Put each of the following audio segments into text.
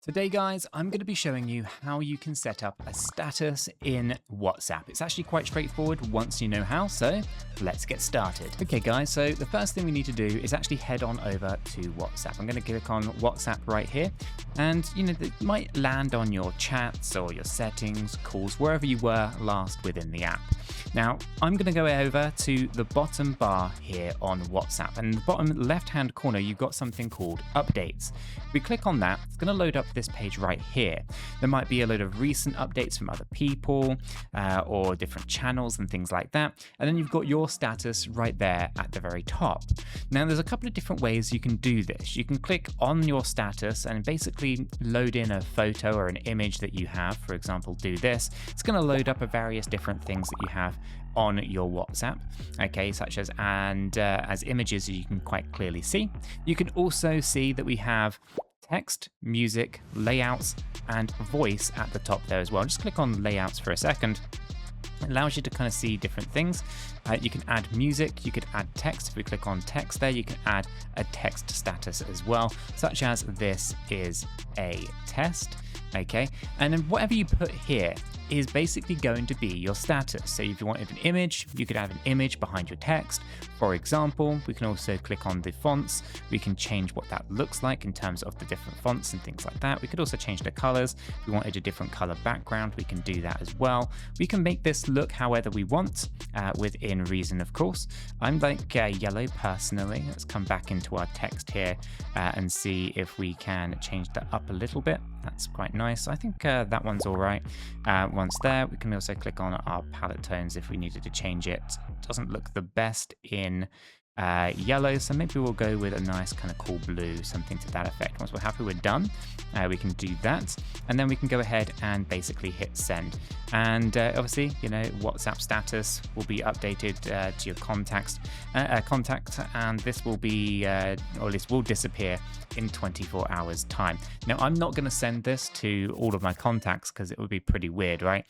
Today, guys, I'm going to be showing you how you can set up a status in WhatsApp. It's actually quite straightforward once you know how, so let's get started. Okay, guys, so the first thing we need to do is actually head on over to WhatsApp. I'm going to click on WhatsApp right here, and it might land on your chats or your settings, calls, wherever you were last within the app. Now, I'm going to go over to the bottom bar here on WhatsApp, and in the bottom left-hand corner, you've got something called Updates. If we click on that, it's going to load up this page right here. There might be a load of recent updates from other people or different channels and things like that. And then you've got your status right there at the very top. Now, there's a couple of different ways you can do this. You can click on your status and basically load in a photo or an image that you have. For example, do this. It's going to load up various different things that you have on your WhatsApp, okay, such as as images, as you can quite clearly see. You can also see that we have text, music, layouts, and voice at the top there as well. Just click on layouts for a second. It allows you to kind of see different things. You can add music, you could add text. If we click on text there, you can add a text status as well, such as this is a test. Okay, and then whatever you put here is basically going to be your status. So if you wanted an image, you could add an image behind your text. For example, we can also click on the fonts. We can change what that looks like in terms of the different fonts and things like that. We could also change the colors. If we wanted a different color background, we can do that as well. We can make this look however we want, within reason, of course. I'm like yellow personally. Let's come back into our text here and see if we can change that up a little bit. That's quite nice. I think that one's all right. Once there, we can also click on our palette tones if we needed to change it. It doesn't look the best in yellow, so maybe we'll go with a nice kind of cool blue, something to that effect. Once we're happy we're done, we can do that, and then we can go ahead and basically hit send. And obviously, WhatsApp status will be updated to your contact, and this will be, or at least will disappear in 24 hours time. Now, I'm not going to send this to all of my contacts because it would be pretty weird, right?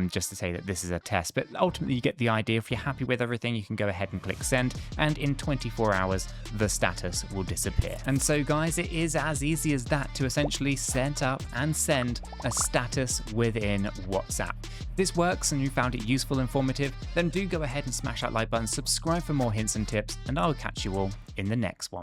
Just to say that this is a test, but ultimately you get the idea. If you're happy with everything, you can go ahead and click send, and in 24 hours, the status will disappear. And so, guys, it is as easy as that to essentially set up and send a status within WhatsApp. If this works and you found it useful, informative, then do go ahead and smash that like button, subscribe for more hints and tips, and I'll catch you all in the next one.